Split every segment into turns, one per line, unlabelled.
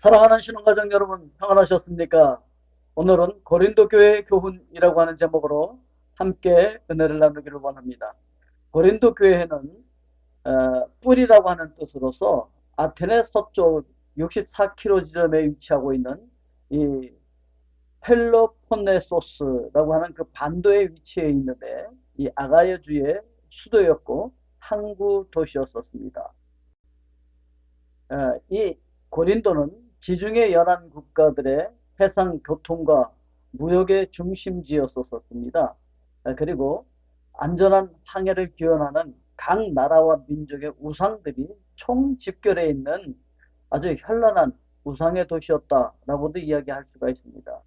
사랑하는 신혼가족 여러분, 평안하셨습니까? 오늘은 고린도 교회 교훈이라고 하는 제목으로 함께 은혜를 나누기를 원합니다. 고린도 교회는 뿔이라고 하는 뜻으로서 아테네 서쪽 64km 지점에 위치하고 있는 이 펠로폰네소스라고 하는 그 반도에 위치해 있는데, 이 아가야주의 수도였고 항구 도시였었습니다. 이 고린도는 지중해 연안 국가들의 해상 교통과 무역의 중심지였었습니다. 그리고 안전한 항해를 기원하는 각 나라와 민족의 우상들이 총집결해 있는 아주 현란한 우상의 도시였다라고도 이야기할 수가 있습니다.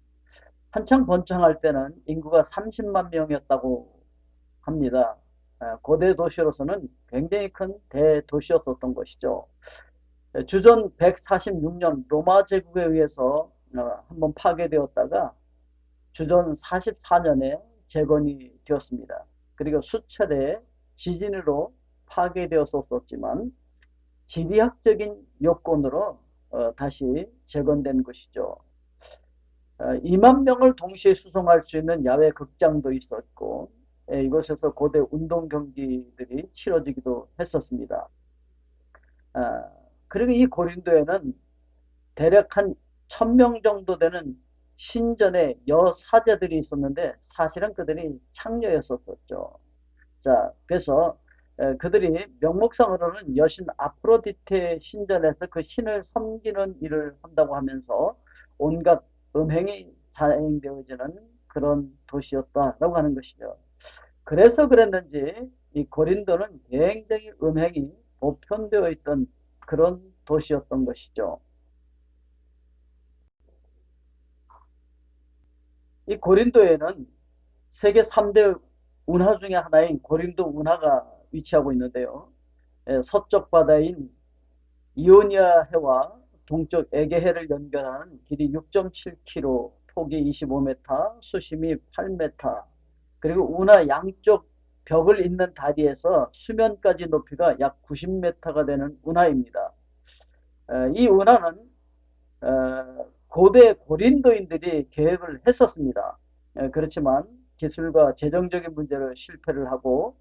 한창 번창할 때는 인구가 30만 명이었다고 합니다. 고대 도시로서는 굉장히 큰 대도시였었던 것이죠. 주전 146년 로마 제국에 의해서 한번 파괴되었다가 주전 44년에 재건이 되었습니다. 그리고 수차례 지진으로 파괴되었었지만 지리학적인 요건으로 다시 재건된 것이죠. 2만 명을 동시에 수송할 수 있는 야외 극장도 있었고, 이곳에서 고대 운동 경기들이 치러지기도 했었습니다. 아, 그리고 이 고린도에는 대략 한 1000명 정도 되는 신전의 여사제들이 있었는데 사실은 그들이 창녀였었죠. 자, 그래서 그들이 명목상으로는 여신 아프로디테 신전에서 그 신을 섬기는 일을 한다고 하면서 온갖 음행이 자행되어지는 그런 도시였다라고 하는 것이죠. 그래서 그랬는지 이 고린도는 굉장히 음행이 보편되어 있던 그런 도시였던 것이죠. 이 고린도에는 세계 3대 운하 중에 하나인 고린도 운하가 위치하고 있는데요. 서쪽 바다인 이오니아 해와 동쪽 에게해를 연결하는 길이 6.7km, 폭이 25m, 수심이 8m, 그리고 운하 양쪽 벽을 잇는 다리에서 수면까지 높이가 약 90m가 되는 운하입니다. 이 운하는 고대 고린도인들이 계획을 했었습니다. 그렇지만 기술과 재정적인 문제로 실패를 하고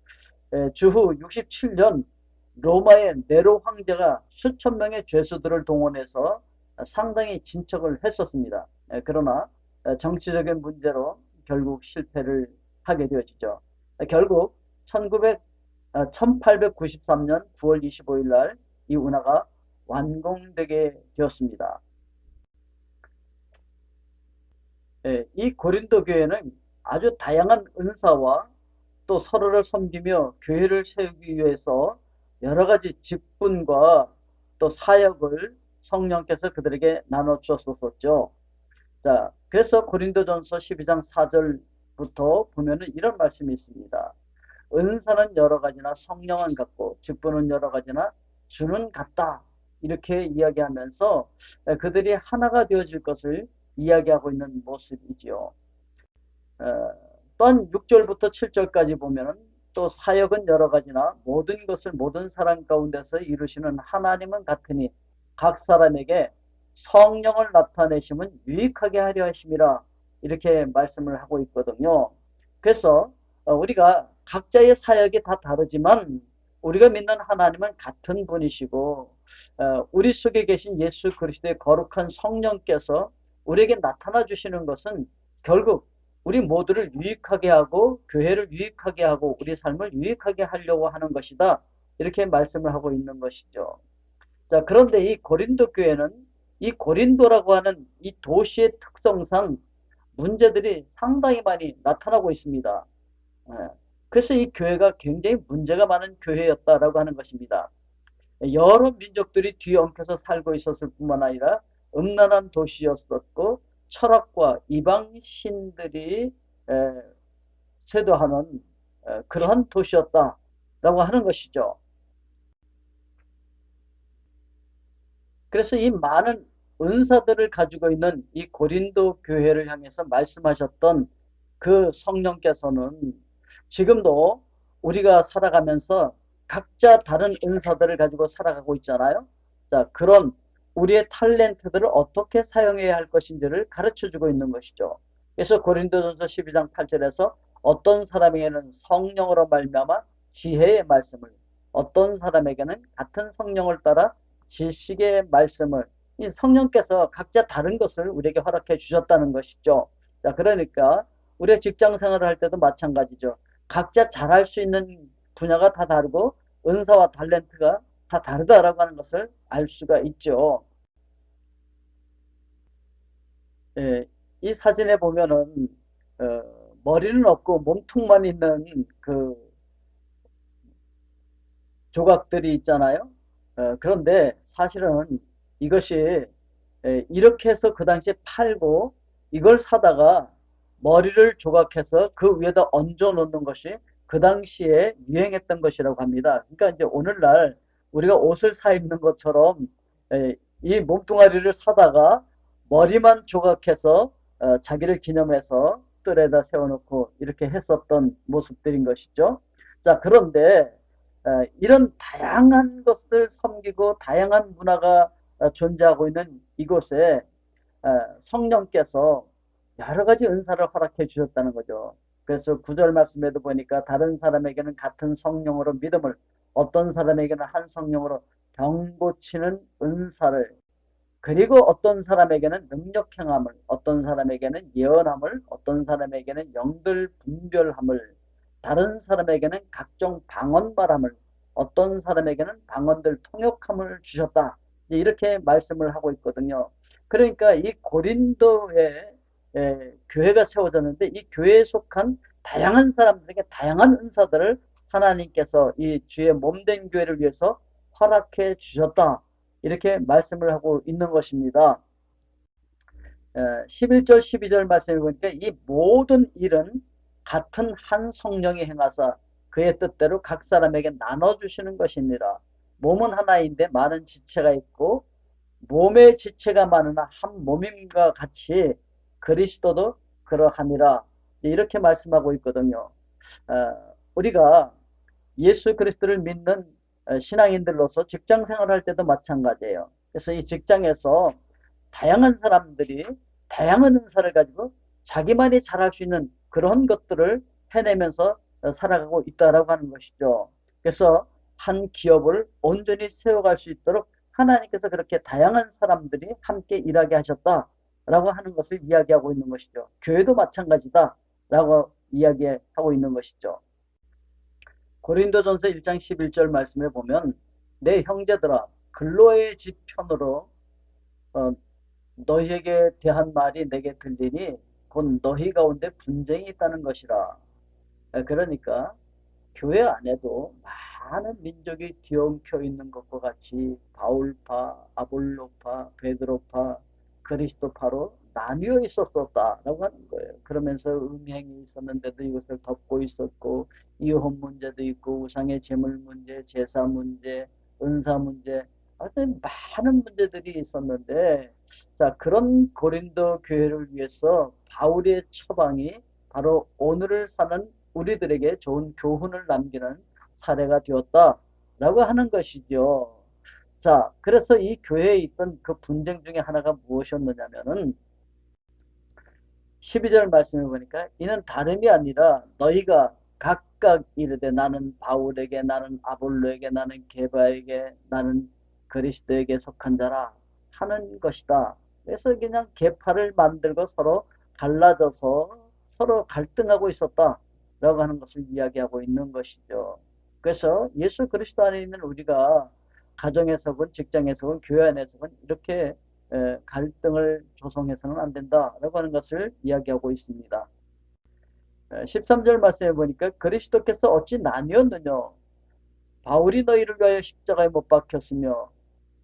주후 67년 로마의 네로 황제가 수천 명의 죄수들을 동원해서 상당히 진척을 했었습니다. 그러나 정치적인 문제로 결국 실패를 하게 되어지죠. 결국 1893년 9월 25일 날 이 운하가 완공되게 되었습니다. 이 고린도 교회는 아주 다양한 은사와 또 서로를 섬기며 교회를 세우기 위해서 여러 가지 직분과 또 사역을 성령께서 그들에게 나눠 주었었죠. 자, 그래서 고린도전서 12장 4절부터 보면은 이런 말씀이 있습니다. 은사는 여러 가지나 성령은 같고 직분은 여러 가지나 주는 같다. 이렇게 이야기하면서 그들이 하나가 되어질 것을 이야기하고 있는 모습이지요. 또한 6절부터 7절까지 보면은 또 사역은 여러 가지나 모든 것을 모든 사람 가운데서 이루시는 하나님은 같으니 각 사람에게 성령을 나타내심은 유익하게 하려 하심이라 이렇게 말씀을 하고 있거든요. 그래서 우리가 각자의 사역이 다 다르지만 우리가 믿는 하나님은 같은 분이시고 우리 속에 계신 예수 그리스도의 거룩한 성령께서 우리에게 나타나 주시는 것은 결국 우리 모두를 유익하게 하고 교회를 유익하게 하고 우리 삶을 유익하게 하려고 하는 것이다. 이렇게 말씀을 하고 있는 것이죠. 자, 그런데 이 고린도 교회는 이 고린도라고 하는 이 도시의 특성상 문제들이 상당히 많이 나타나고 있습니다. 예. 그래서 이 교회가 굉장히 문제가 많은 교회였다라고 하는 것입니다. 여러 민족들이 뒤엉켜서 살고 있었을 뿐만 아니라 음란한 도시였었고 철학과 이방 신들이 쇄도하는 그러한 도시였다라고 하는 것이죠. 그래서 이 많은 은사들을 가지고 있는 이 고린도 교회를 향해서 말씀하셨던 그 성령께서는 지금도 우리가 살아가면서 각자 다른 은사들을 가지고 살아가고 있잖아요. 자, 그런 우리의 탤런트들을 어떻게 사용해야 할 것인지를 가르쳐 주고 있는 것이죠. 그래서 고린도전서 12장 8절에서 어떤 사람에게는 성령으로 말미암아 지혜의 말씀을, 어떤 사람에게는 같은 성령을 따라 지식의 말씀을, 이 성령께서 각자 다른 것을 우리에게 허락해 주셨다는 것이죠. 자, 그러니까 우리가 직장 생활을 할 때도 마찬가지죠. 각자 잘할 수 있는 분야가 다 다르고 은사와 탤런트가 다 다르다라고 하는 것을 알 수가 있죠. 예, 이 사진에 보면은 머리는 없고 몸통만 있는 그 조각들이 있잖아요. 그런데 사실은 이것이 이렇게 해서 그 당시에 팔고 이걸 사다가 머리를 조각해서 그 위에다 얹어 놓는 것이 그 당시에 유행했던 것이라고 합니다. 그러니까 이제 오늘날 우리가 옷을 사 입는 것처럼 이 몸뚱아리를 사다가 머리만 조각해서 자기를 기념해서 뜰에다 세워놓고 이렇게 했었던 모습들인 것이죠. 자, 그런데 이런 다양한 것을 섬기고 다양한 문화가 존재하고 있는 이곳에 성령께서 여러 가지 은사를 허락해 주셨다는 거죠. 그래서 구절 말씀에도 보니까 다른 사람에게는 같은 성령으로 믿음을, 어떤 사람에게는 한 성령으로 병 고치는 은사를, 그리고 어떤 사람에게는 능력 행함을, 어떤 사람에게는 예언함을, 어떤 사람에게는 영들 분별함을, 다른 사람에게는 각종 방언 말함을, 어떤 사람에게는 방언들 통역함을 주셨다. 이렇게 말씀을 하고 있거든요. 그러니까 이 고린도에 교회가 세워졌는데 이 교회에 속한 다양한 사람들에게 다양한 은사들을 하나님께서 이 주의 몸된 교회를 위해서 허락해 주셨다. 이렇게 말씀을 하고 있는 것입니다. 11절, 12절 말씀을 보니까 이 모든 일은 같은 한 성령이 행하사 그의 뜻대로 각 사람에게 나눠주시는 것이니라. 몸은 하나인데 많은 지체가 있고 몸의 지체가 많으나 한 몸임과 같이 그리스도도 그러함이라. 이렇게 말씀하고 있거든요. 우리가 예수 그리스도를 믿는 신앙인들로서 직장 생활할 때도 마찬가지예요. 그래서 이 직장에서 다양한 사람들이 다양한 은사를 가지고 자기만이 잘할 수 있는 그런 것들을 해내면서 살아가고 있다라고 하는 것이죠. 그래서 한 기업을 온전히 세워갈 수 있도록 하나님께서 그렇게 다양한 사람들이 함께 일하게 하셨다라고 하는 것을 이야기하고 있는 것이죠. 교회도 마찬가지다라고 이야기하고 있는 것이죠. 고린도전서 1장 11절 말씀에 보면 내 형제들아 글로의 집 편으로 어, 너희에게 대한 말이 내게 들리니 곧 너희 가운데 분쟁이 있다는 것이라. 그러니까 교회 안에도 많은 민족이 뒤엉켜 있는 것과 같이 바울파, 아볼로파, 베드로파, 그리스도파로 나뉘어 있었었다라고 하는 거예요. 그러면서 음행이 있었는데도 이것을 덮고 있었고 이혼 문제도 있고 우상의 제물 문제, 제사 문제, 은사 문제, 하여튼 많은 문제들이 있었는데 자 그런 고린도 교회를 위해서 바울의 처방이 바로 오늘을 사는 우리들에게 좋은 교훈을 남기는 사례가 되었다라고 하는 것이죠. 자, 그래서 이 교회에 있던 그 분쟁 중에 하나가 무엇이었느냐면은 12절 말씀해 보니까 이는 다름이 아니라 너희가 각각 이르되 나는 바울에게 나는 아볼로에게 나는 게바에게 나는 그리스도에게 속한 자라 하는 것이다. 그래서 그냥 계파를 만들고 서로 갈라져서 서로 갈등하고 있었다라고 하는 것을 이야기하고 있는 것이죠. 그래서 예수 그리스도 안에 있는 우리가 가정에서건 직장에서건 교회 안에서건 이렇게 갈등을 조성해서는 안 된다라고 하는 것을 이야기하고 있습니다. 13절 말씀해 보니까 그리스도께서 어찌 나뉘었느냐 바울이 너희를 위하여 십자가에 못 박혔으며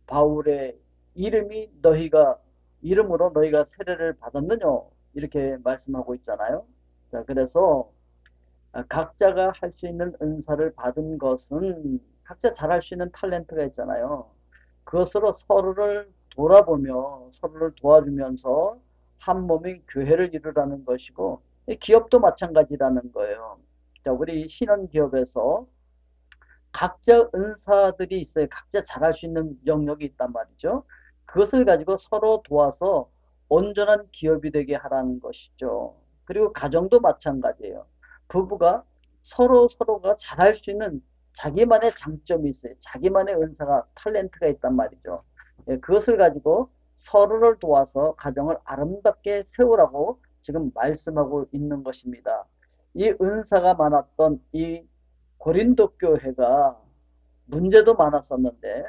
바울의 이름으로 너희가 세례를 받았느냐 이렇게 말씀하고 있잖아요. 자, 그래서 각자가 할 수 있는 은사를 받은 것은 각자 잘할 수 있는 탤런트가 있잖아요. 그것으로 서로를 돌아보며 서로를 도와주면서 한 몸인 교회를 이루라는 것이고 기업도 마찬가지라는 거예요. 자, 우리 신원 기업에서 각자 은사들이 있어요. 각자 잘할 수 있는 영역이 있단 말이죠. 그것을 가지고 서로 도와서 온전한 기업이 되게 하라는 것이죠. 그리고 가정도 마찬가지예요. 부부가 서로가 잘할 수 있는 자기만의 장점이 있어요. 자기만의 은사가, 탤런트가 있단 말이죠. 예, 그것을 가지고 서로를 도와서 가정을 아름답게 세우라고 지금 말씀하고 있는 것입니다. 이 은사가 많았던 이 고린도 교회가 문제도 많았었는데,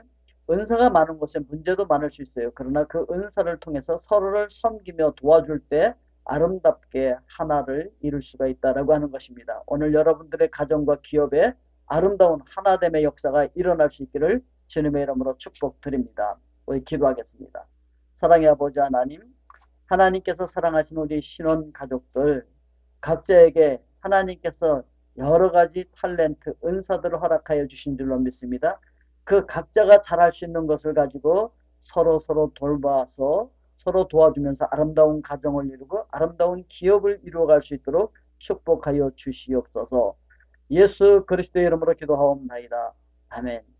은사가 많은 곳에 문제도 많을 수 있어요. 그러나 그 은사를 통해서 서로를 섬기며 도와줄 때 아름답게 하나를 이룰 수가 있다라고 하는 것입니다. 오늘 여러분들의 가정과 기업에 아름다운 하나됨의 역사가 일어날 수 있기를 주님의 이름으로 축복드립니다. 우리 기도하겠습니다. 사랑의 아버지 하나님, 하나님께서 사랑하신 우리 신혼 가족들 각자에게 하나님께서 여러 가지 탤런트, 은사들을 허락하여 주신 줄로 믿습니다. 그 각자가 잘할 수 있는 것을 가지고 서로 돌봐서 서로 도와주면서 아름다운 가정을 이루고 아름다운 기업을 이루어갈 수 있도록 축복하여 주시옵소서. 예수 그리스도의 이름으로 기도하옵나이다. 아멘.